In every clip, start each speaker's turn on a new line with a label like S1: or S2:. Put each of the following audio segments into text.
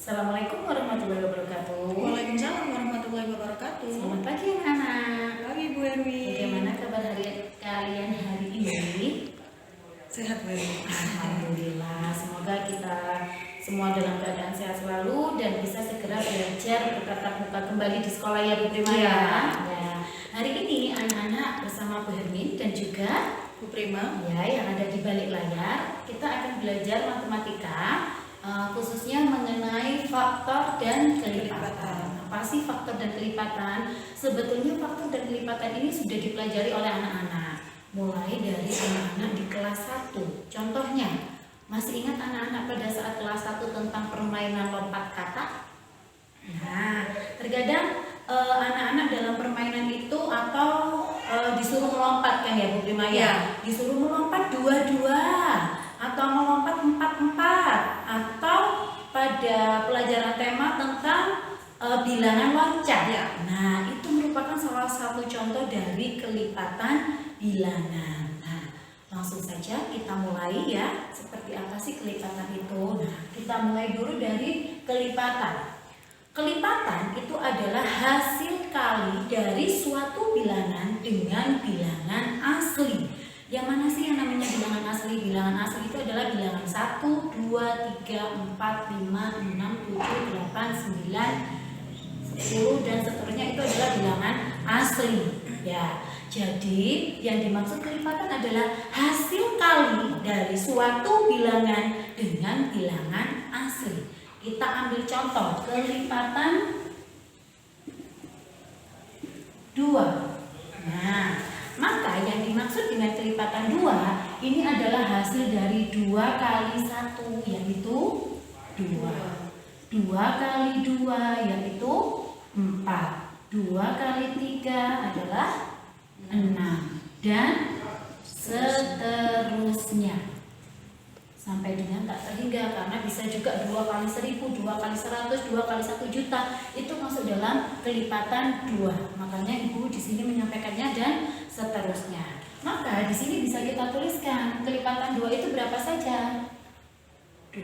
S1: Assalamualaikum warahmatullahi wabarakatuh.
S2: Waalaikumsalam warahmatullahi wabarakatuh.
S1: Selamat pagi anak-anak.
S2: Pagi Bu Erwi.
S1: Bagaimana kabar kalian hari ini?
S2: Sehat Bu Erwi.
S1: Alhamdulillah. Semoga kita semua dalam keadaan sehat selalu dan bisa segera belajar bertatap muka kembali di sekolah ya Bu Prima ya. Nah, hari ini anak-anak bersama Bu Hermin dan juga
S2: Bu Prima
S1: ya yang ada di balik layar, kita akan belajar matematika. Khususnya mengenai faktor dan kelipatan. Apa sih faktor dan kelipatan? Sebetulnya faktor dan kelipatan ini sudah dipelajari oleh anak-anak mulai dari anak-anak di kelas 1. Contohnya, masih ingat anak-anak pada saat kelas 1 tentang permainan lompat kata? Nah, terkadang anak-anak dalam permainan itu atau disuruh melompat kan ya Bu Prima ya? Disuruh melompat 2-2 atau melompat 4-4 atau pada pelajaran tema tentang bilangan loncat. Nah, itu merupakan salah satu contoh dari kelipatan bilangan. Nah, langsung saja kita mulai ya. Seperti apa sih kelipatan itu? Nah, kita mulai dulu dari kelipatan. Kelipatan itu adalah hasil kali dari suatu bilangan dengan bilangan asli. Yang mana sih yang namanya bilangan asli? Bilangan asli itu adalah bilangan 1, 2, 3, 4, 5, 6, 7, 8, 9, 10 dan seterusnya, itu adalah bilangan asli. Ya, jadi yang dimaksud kelipatan adalah hasil kali dari suatu bilangan dengan bilangan asli. Kita ambil contoh kelipatan 2. Nah, maka yang dimaksud dengan kelipatan 2 ini adalah hasil dari 2 kali 1 yaitu 2. 2 kali 2 yaitu 4. 2 kali 3 adalah 6 dan seterusnya sampai dengan tak terhingga, karena bisa juga 2 kali 1000, 2 kali 100, 2 kali 1 juta itu masuk dalam kelipatan 2. Makanya Ibu di sini menyampaikannya dan seterusnya. Maka di sini bisa kita tuliskan kelipatan 2 itu berapa saja? 2,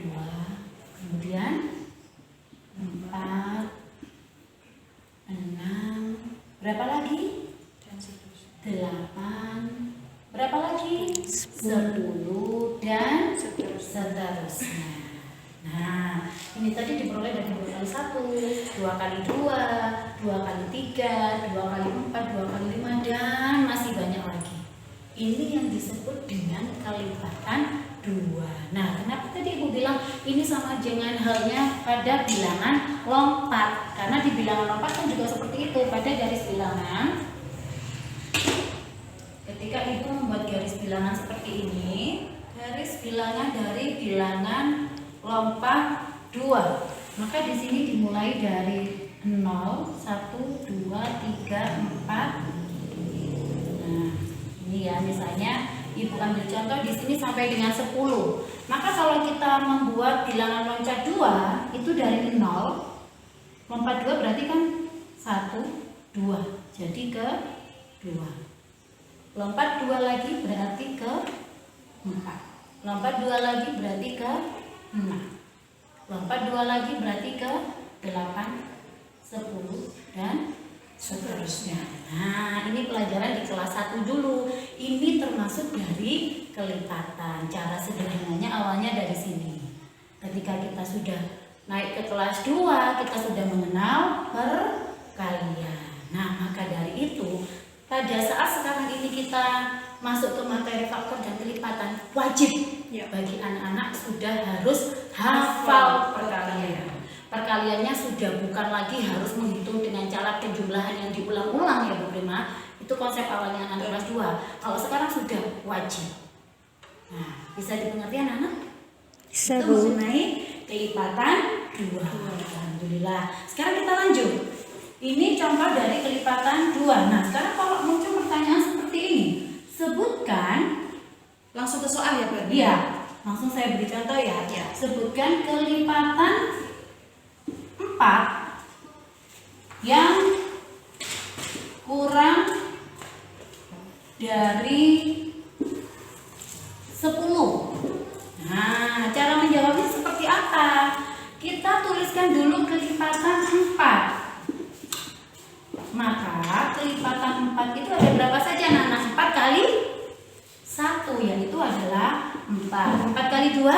S1: kemudian 4, 6, berapa lagi? 8, berapa lagi? 10 dan seterusnya. Nah, ini tadi diperoleh dari 2 kali 1, 2 kali 2, 2 kali 3, 2 kali 4, 2 kali 5 dan masih banyak lagi. Ini yang disebut dengan kelipatan 2. Nah, kenapa tadi Ibu bilang ini sama dengan halnya pada bilangan lompat? Karena di bilangan lompat kan juga seperti itu, pada garis bilangan. Ketika Ibu membuat garis bilangan seperti ini, garis bilangan dari bilangan lompat 2, maka di sini dimulai dari 0, 1, 2, 3, 4. Nah, ini ya misalnya Ibu ambil contoh di sini sampai dengan 10. Maka kalau kita membuat bilangan loncat 2 itu dari 0, lompat 2 berarti kan 1, 2. Jadi ke 2. Lompat 2 lagi berarti ke 4. Lompat 2 lagi berarti ke 6. Lompat 2 lagi berarti ke 8, 10 dan seterusnya. Nah, ini pelajaran di kelas 1 dulu. Ini termasuk dari kelipatan. Cara sederhananya awalnya dari sini. Ketika kita sudah naik ke kelas 2, kita sudah mengenal perkalian. Nah, maka dari itu pada saat sekarang ini kita masuk ke materi faktor dan kelipatan, wajib bagi anak-anak sudah harus hafal perkalian. Perkaliannya sudah bukan lagi harus menghitung dengan cara penjumlahan yang diulang-ulang ya Bu Prima. Itu konsep awalnya anak kelas 2. Kalau sekarang sudah wajib. Nah, bisa dimengerti anak-anak?
S3: Bisa
S1: Itu
S3: Bu.
S1: mengenai kelipatan 2. Alhamdulillah. Sekarang kita lanjut. Ini contoh dari kelipatan 2. Nah, sekarang kalau muncul pertanyaan seperti ini, sebutkan,
S2: langsung ke soal ya Bu Erwi?
S1: iya, langsung saya beri contoh ya. Sebutkan kelipatan 4 yang kurang dari 10. Nah, cara menjawabnya seperti apa? Kita tulis tuliskan dulu kelipatan 4. Maka kelipatan 4 itu ada berapa saja anak-anak? 4 kali 1, yaitu adalah 4. 4 kali 2,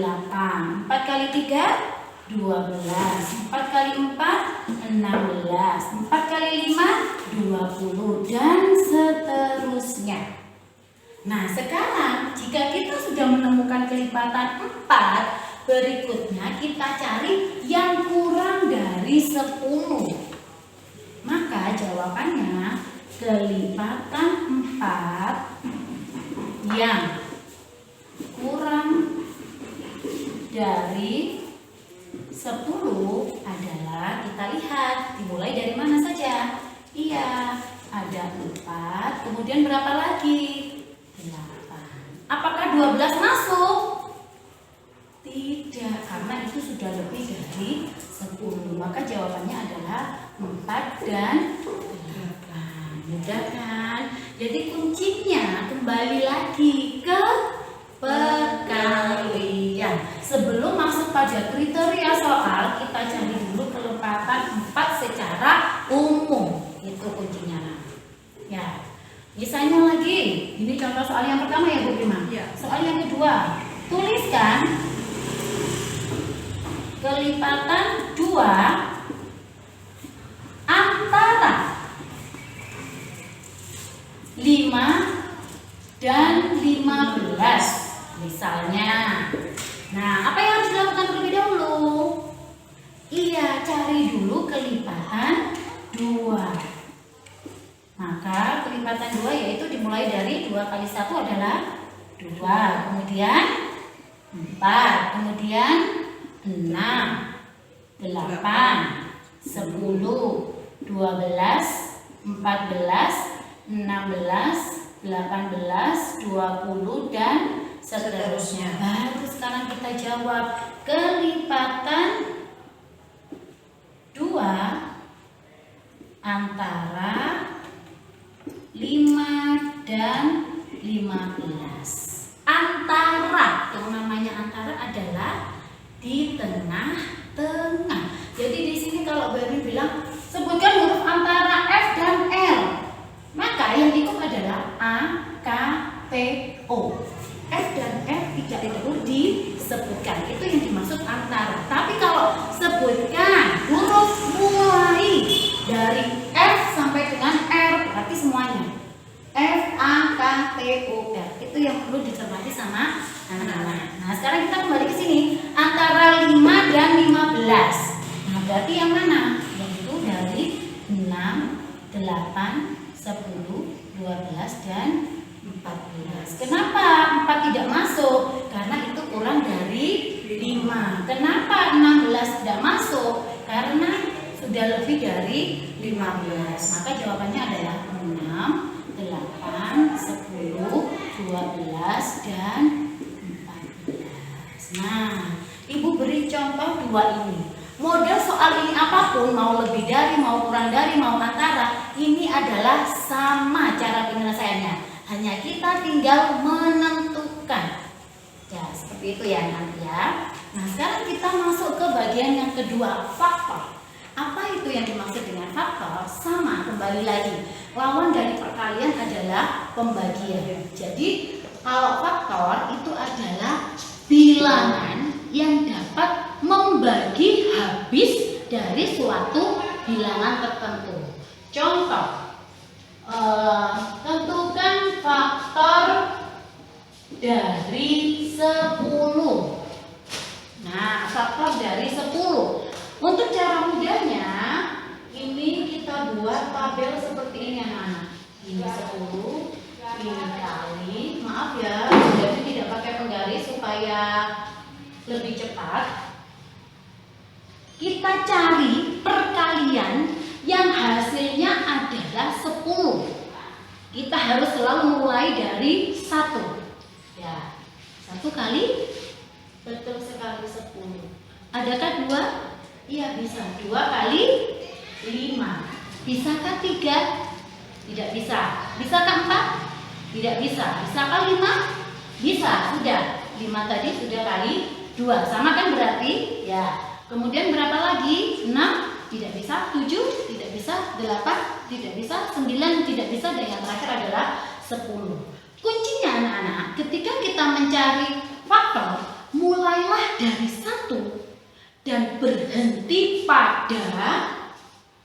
S1: 8. 4 kali 3, 12. 4 kali 4, 16. 4 kali 5, 20. Dan seterusnya. Nah, sekarang jika kita sudah menemukan kelipatan 4, berikutnya kita cari yang kurang dari 10. Maka jawabannya kelipatan 4 yang kurang dari 10 adalah, kita lihat dimulai dari mana saja. Iya, ada 4, kemudian berapa lagi? 8. Apakah 12 masuk? Tidak, karena itu sudah lebih dari 10. Maka jawabannya adalah 4 dan 8. Mudah kan? Jadi kuncinya kembali lagi ke perkalian. Sebelum masuk pada kriteria soal, kita cari dulu kelipatan 4 secara umum. Itu kuncinya. Ya. Misalnya lagi, ini contoh soal yang pertama ya Bu Prima.
S2: Ya.
S1: Soal yang kedua, tuliskan kelipatan 2 antara 5 dan 15 misalnya. Nah, apa yang harus dilakukan terlebih dahulu? Iya, cari dulu kelipatan 2. Maka kelipatan 2 yaitu dimulai dari 2 kali 1 adalah 2, kemudian 4, kemudian 6, 8, 10, 12, 14, 16, 18, 20 dan seterusnya. Baru sekarang kita jawab kelipatan 2 antara 5 dan 15. Antara, yang namanya antara adalah di tengah-tengah. Jadi di sini kalau Bernie bilang sebutkan huruf antara F dan L, maka yang ikut adalah A, K, P, O. F dan F tidak perlu disebutkan, itu yang dimaksud antara. Tapi kalau sebutkan huruf mulai dari F sampai dengan R, berarti semuanya F, A, K, P, O, R. Itu yang perlu dicermati sama anak-anak. Nah, sekarang kita kembali ke sini. Antara 5 dan 15. Nah, berarti yang mana? Yaitu dari 6, 8, 10, 12 dan 14. Kenapa 4 tidak masuk? Karena itu kurang dari 5. Kenapa 16 tidak masuk? Karena sudah lebih dari 15. Maka jawabannya adalah 6, 8, 10, 12 dan 14. Nah, Ibu beri contoh 2 ini. Model soal ini apapun, mau lebih dari, mau kurang dari, mau antara, ini adalah sama cara penyelesaiannya. Hanya kita tinggal menentukan. Ya, seperti itu ya nanti ya. Nah, sekarang kita masuk ke bagian yang kedua, faktor. Apa itu yang dimaksud dengan faktor? Sama, kembali lagi. Lawan dari perkalian adalah pembagian. Jadi, kalau faktor itu adalah bilangan yang dapat membagi habis dari suatu bilangan tertentu. Contoh, tentukan faktor dari 10. Nah, faktor dari 10. Untuk cara mudahnya, ini kita buat tabel seperti ini anak-anak. Ini 10, ini kali. Maaf ya, jadi tidak pakai penggaris supaya lebih cepat. Kita cari perkalian yang hasilnya adalah 10. Kita harus selalu mulai dari 1. Ya, 1 kali, betul sekali 10. Adakah 2? Iya bisa. 2 kali 5. Bisakah 3? Tidak bisa. Bisakah 4? Tidak bisa. Bisakah 5? Bisa. Sudah. 5 tadi sudah kali 2. Sama kan berarti? Ya. Ya. Kemudian berapa lagi? 6 tidak bisa, 7 tidak bisa, 8 tidak bisa, 9 tidak bisa, dan yang terakhir adalah 10. Kuncinya anak-anak, ketika kita mencari faktor, mulailah dari 1 dan berhenti pada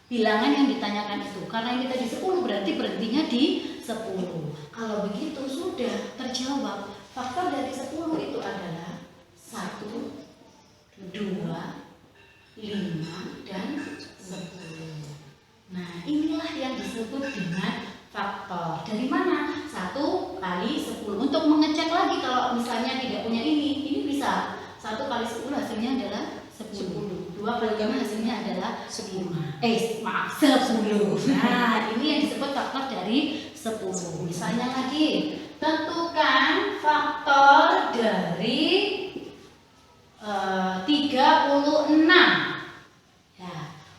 S1: bilangan yang ditanyakan itu. Karena ini tadi 10 berarti berhentinya di 10. Kalau begitu sudah terjawab. Faktor dari 10 itu adalah 1, 2, 5, dan 10. Nah, inilah yang disebut dengan faktor. Dari mana? 1 kali 10. Untuk mengecek lagi kalau misalnya tidak punya ini bisa. 1 kali 10 hasilnya adalah 10. 2 kali 5 hasilnya adalah 5. 10. Nah, ini yang disebut faktor dari 10. Misalnya lagi, tentukan faktor dari 36. Ya,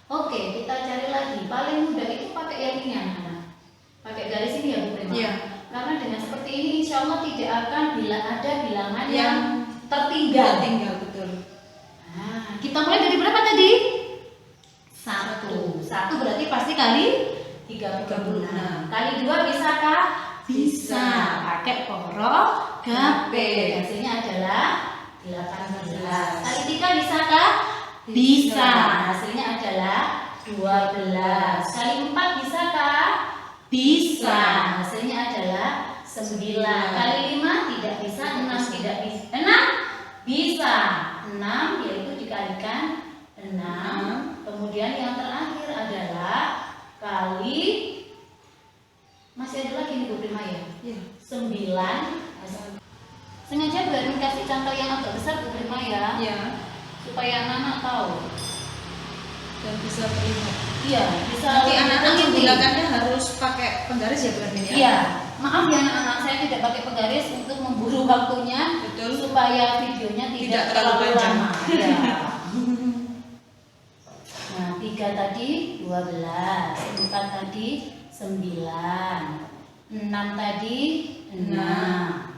S1: oke, kita cari lagi. Paling mudah itu pakai yang ini anak-anak. Pakai garis ini ya Bu Prima.
S2: Iya.
S1: Karena dengan seperti ini insya Allah tidak akan ada bilangan yang tertinggal.
S2: Betul.
S1: Nah, kita mulai dari berapa tadi? 1. 1 berarti pasti kali 36. Kali 2 bisakah? Bisa. Pakai poro gape. Hasilnya adalah 18. Kali 3 bisakah? Bisa. Hasilnya adalah 12. Kali 4 bisakah? Bisa. Hasilnya adalah 9. Kali 5 tidak bisa. 6 tidak bisa. 6 bisa. 6 yaitu dikalikan 6. Kemudian yang terakhir adalah kali, masih ada lagi nih Bu Prima ya? 9. Sengaja baru kasih contoh yang agak besar Bu Prima ya? Supaya anak-anak tahu
S2: Dan bisa terlihat.
S1: Iya, bisa.
S2: Nanti anak-anak
S1: mengikuti.
S2: menggunakannya harus pakai penggaris ya Bu Ermin ya?
S1: Iya, maaf ya anak-anak, saya tidak pakai penggaris untuk memburu waktunya.
S2: Betul.
S1: Supaya videonya tidak
S2: terlalu panjang.
S1: lama. Ya. Nah, 3 tadi 12, 4 tadi 9, 6 tadi 6.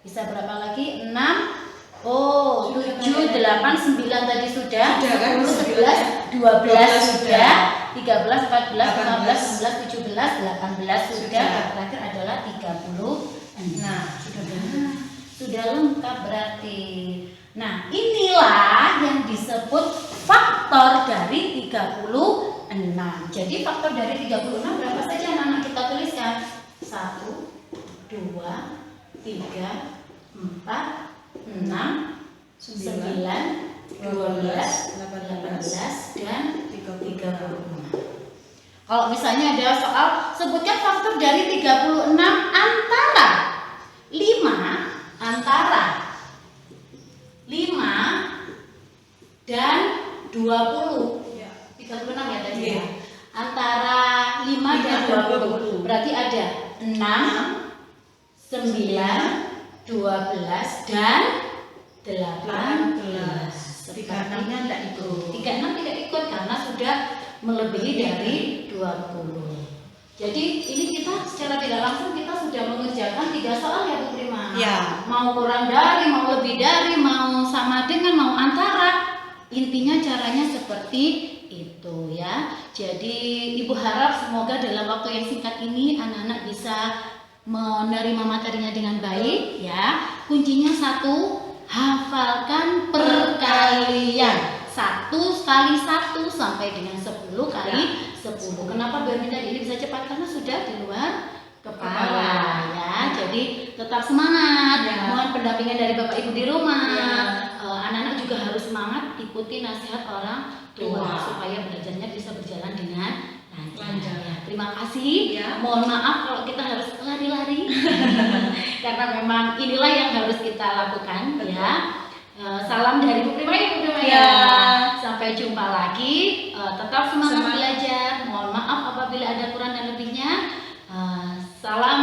S1: Bisa berapa lagi? 6. Oh, 7, 8, 9 tadi sudah. 10, 11, 12 sudah. 13, 14, 15, 16, 17, 18 sudah. Dan terakhir adalah 36. Sudah lengkap berarti. Nah, inilah yang disebut faktor dari 36. Jadi faktor dari 36 berapa saja anak-anak kita tuliskan? 1, 2, 3, 4, 6, 9, 12, 18, dan 36. Kalau misalnya ada soal, sebutkan faktor dari 36 antara 5 dan 20. 36 ya tadi ya. Antara 5 dan 20. Berarti ada 6, 9, 12 dan 18. 36-nya tidak ikut. 36 tidak ikut karena sudah melebihi dari 20. Jadi ini kita secara tidak langsung kita sudah mengerjakan 3 soal ya Bu Prima.
S2: Ya.
S1: Mau kurang dari, mau lebih dari, mau sama dengan, mau antara. Intinya caranya seperti itu ya. Jadi Ibu harap semoga dalam waktu yang singkat ini anak-anak bisa menerima materinya dengan baik ya. Kuncinya 1, hafalkan perkalian. 1 kali 1 sampai dengan 10 kali 10. Kenapa Bu Ermin tadi ini bisa cepat? Karena sudah di luar kepala ya. Jadi tetap semangat. Mohon pendampingan dari Bapak Ibu di rumah. Anak-anak juga harus semangat ikuti nasihat orang tua supaya belajarnya bisa berjalan dengan lancar. Ya, terima kasih. Mohon maaf kalau kita harus lari-lari karena memang inilah yang harus kita lakukan ya. Salam dari Bu Prima ya. Sampai jumpa lagi. Tetap semangat belajar. Mohon maaf apabila ada kurang dan lebihnya. Salam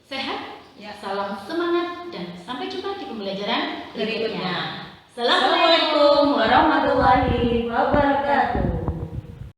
S1: sehat, salam semangat, dan sampai jumpa di pembelajaran berikutnya. Assalamualaikum warahmatullahi wabarakatuh.